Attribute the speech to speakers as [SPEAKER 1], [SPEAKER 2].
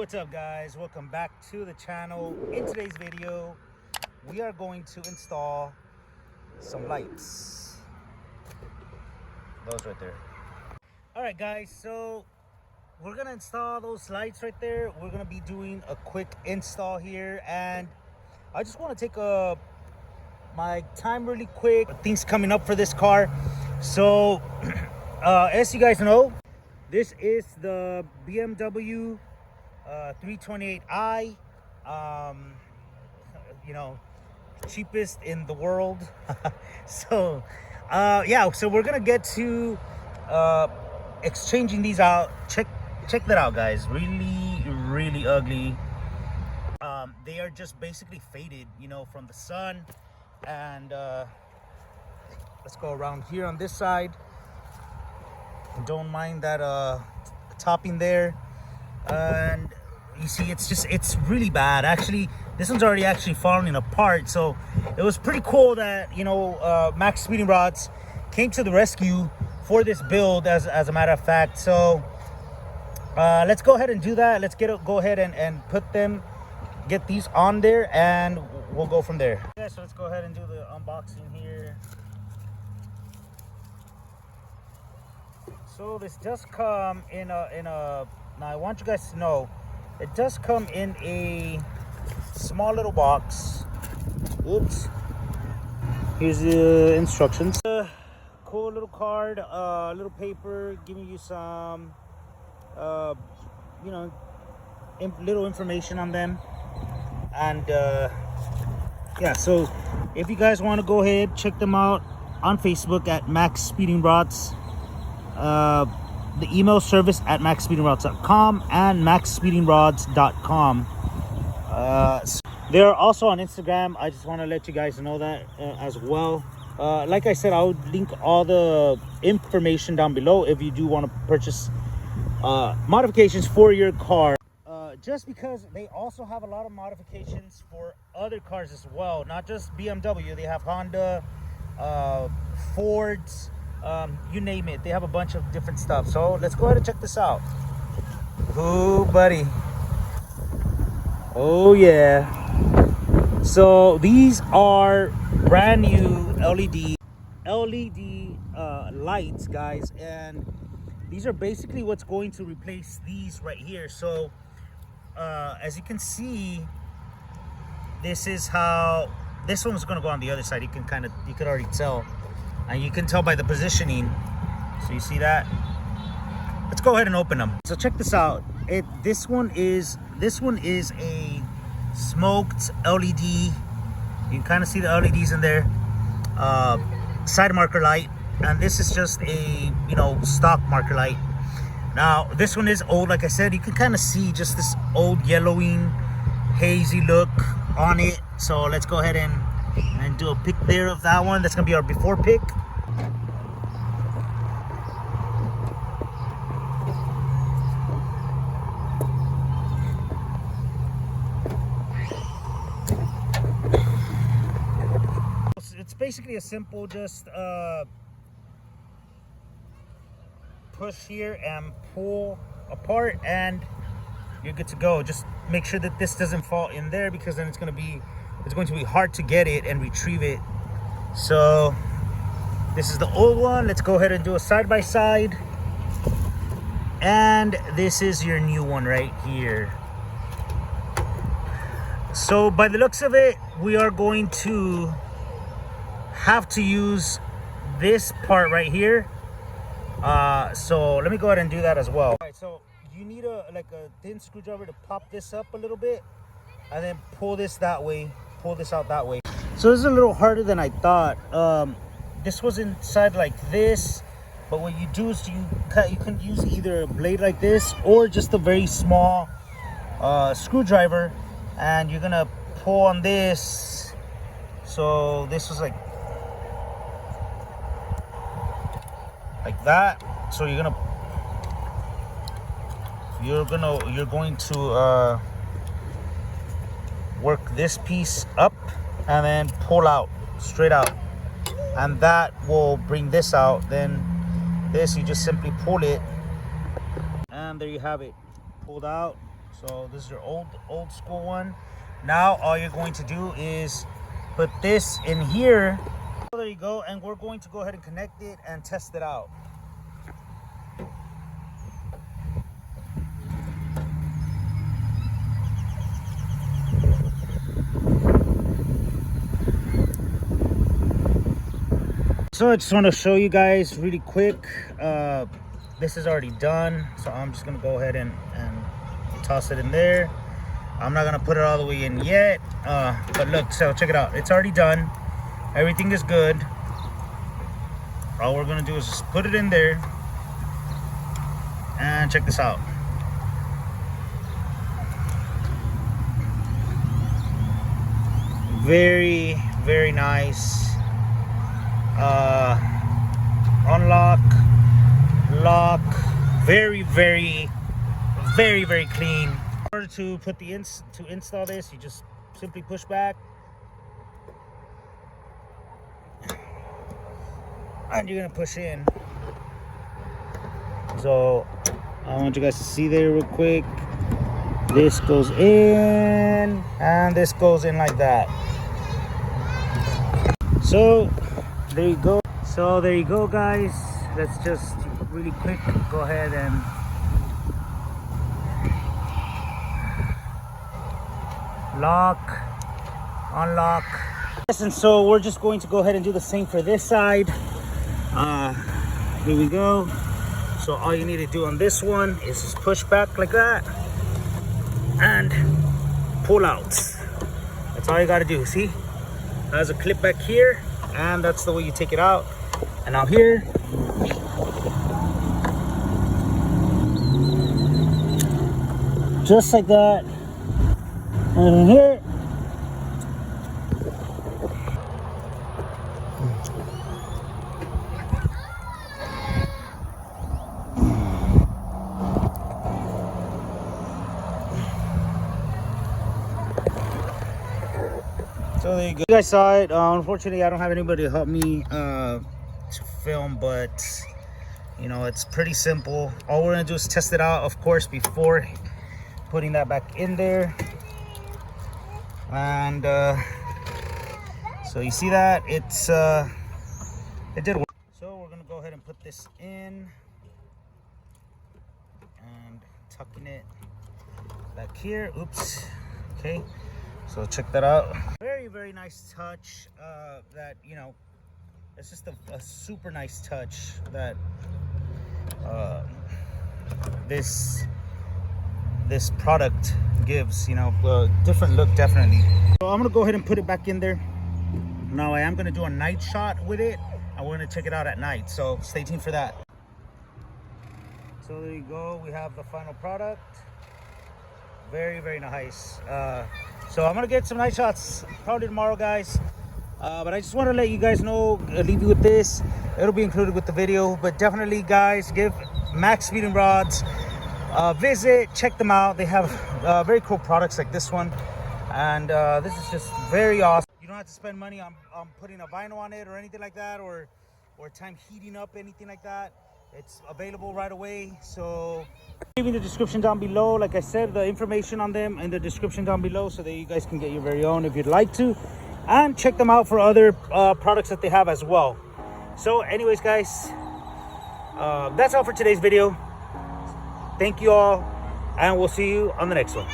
[SPEAKER 1] What's up guys, welcome back to the channel. In today's video we are going to install some lights, those right there. All right guys, so we're gonna install those lights right there. We're gonna be doing a quick install here, and I just want to take my time really quick. Things coming up for this car. So as you guys know, this is the BMW 328i, you know, cheapest in the world. So yeah, so we're gonna get to exchanging these out. Check that out guys, really ugly. They are just basically faded, you know, from the sun. And let's go around here on this side. Don't mind that topping there. And you see, it's really bad. Actually, this one's already actually falling apart. So it was pretty cool that, you know, Max Speeding Rods came to the rescue for this build, as a matter of fact. So let's go ahead and do that. Let's go ahead and get these on there, and we'll go from there. Okay, so let's go ahead and do the unboxing here. So this does come in a now I want you guys to know, it does come in a small little box. Oops. Here's the instructions. Cool little card, little paper giving you some you know, little information on them. And yeah, so if you guys want to go ahead, check them out on Facebook at Max Speeding Rods. The email service at maxspeedingrods.com and maxspeedingrods.com. So they're also on Instagram. I just want to let you guys know that as well. Like I said, I would link all the information down below if you do want to purchase modifications for your car. Just because they also have a lot of modifications for other cars as well, not just BMW. They have Honda, Fords, you name it. They have a bunch of different stuff. So let's go ahead and check this out. Ooh, buddy. Oh yeah. So these are brand new LED lights, guys, and these are basically what's going to replace these right here. So as you can see, this is how this one's going to go on the other side. You could already tell, and you can tell by the positioning. So you see that. Let's go ahead and open them. So check this out. This one is a smoked LED. You can kind of see the LEDs in there. Side marker light, and this is just a, you know, stock marker light. Now this one is old. Like I said, you can kind of see just this old yellowing, hazy look on it. So let's go ahead and do a pic there of that one. That's gonna be our before pic. It's basically a simple just push here and pull apart, and you're good to go. Just make sure that this doesn't fall in there, because then it's going to be hard to get it and retrieve it. So this is the old one. Let's go ahead and do a side by side, and this is your new one right here. So by the looks of it, we are going to have to use this part right here. So let me go ahead and do that as well. All right, so you need a thin screwdriver to pop this up a little bit, and then pull this that way, pull this out that way. So this is a little harder than I thought. This was inside like this, but what you do is you can use either a blade like this or just a very small screwdriver, and you're gonna pull on this. So this was like that. So you're going to work this piece up and then pull out straight out, and that will bring this out. Then this, you just simply pull it, and there you have it, pulled out. So this is your old school one. Now all you're going to do is put this in here. So there you go, and we're going to go ahead and connect it and test it out. So I just want to show you guys really quick. This is already done, so I'm just gonna go ahead and toss it in there. I'm not gonna put it all the way in yet, but look, so check it out. It's already done. Everything is good. All we're gonna do is just put it in there, and check this out. Very, very nice. Unlock, lock, very clean. In order to put the install this, you just simply push back, and you're gonna push in. So I want you guys to see there real quick. This goes in, and this goes in like that. So there you go. So there you go, guys. Let's just really quick go ahead and lock, unlock. And so we're just going to go ahead and do the same for this side. Here we go. So all you need to do on this one is just push back like that and pull out. That's all you got to do. See, there's a clip back here, and that's the way you take it out. And now here, just like that, and in here, so there you go. You guys saw it. Unfortunately, I don't have anybody to help me to film, but you know, it's pretty simple. All we're gonna do is test it out, of course, before putting that back in there. And so you see that it did work. So we're gonna go ahead and put this in and tucking it back here. Oops. Okay, so check that out. Very nice touch. That, you know, it's just a super nice touch that this product gives, you know, a different look, definitely. So I'm gonna go ahead and put it back in there. Now I am gonna do a night shot with it, and we're gonna check it out at night, so stay tuned for that. So there you go, we have the final product. Very nice. So I'm gonna get some night shots probably tomorrow, guys. But I just want to let you guys know, leave you with this. It'll be included with the video, but definitely, guys, give Max Speeding Rods a visit, check them out. They have very cool products like this one, and this is just very awesome. You don't have to spend money on putting a vinyl on it or anything like that, or time heating up anything like that. It's available right away. So leaving the description down below, like I said, the information on them in the description down below, so that you guys can get your very own if you'd like to, and check them out for other products that they have as well. So anyways, guys, that's all for today's video. Thank you all, and we'll see you on the next one.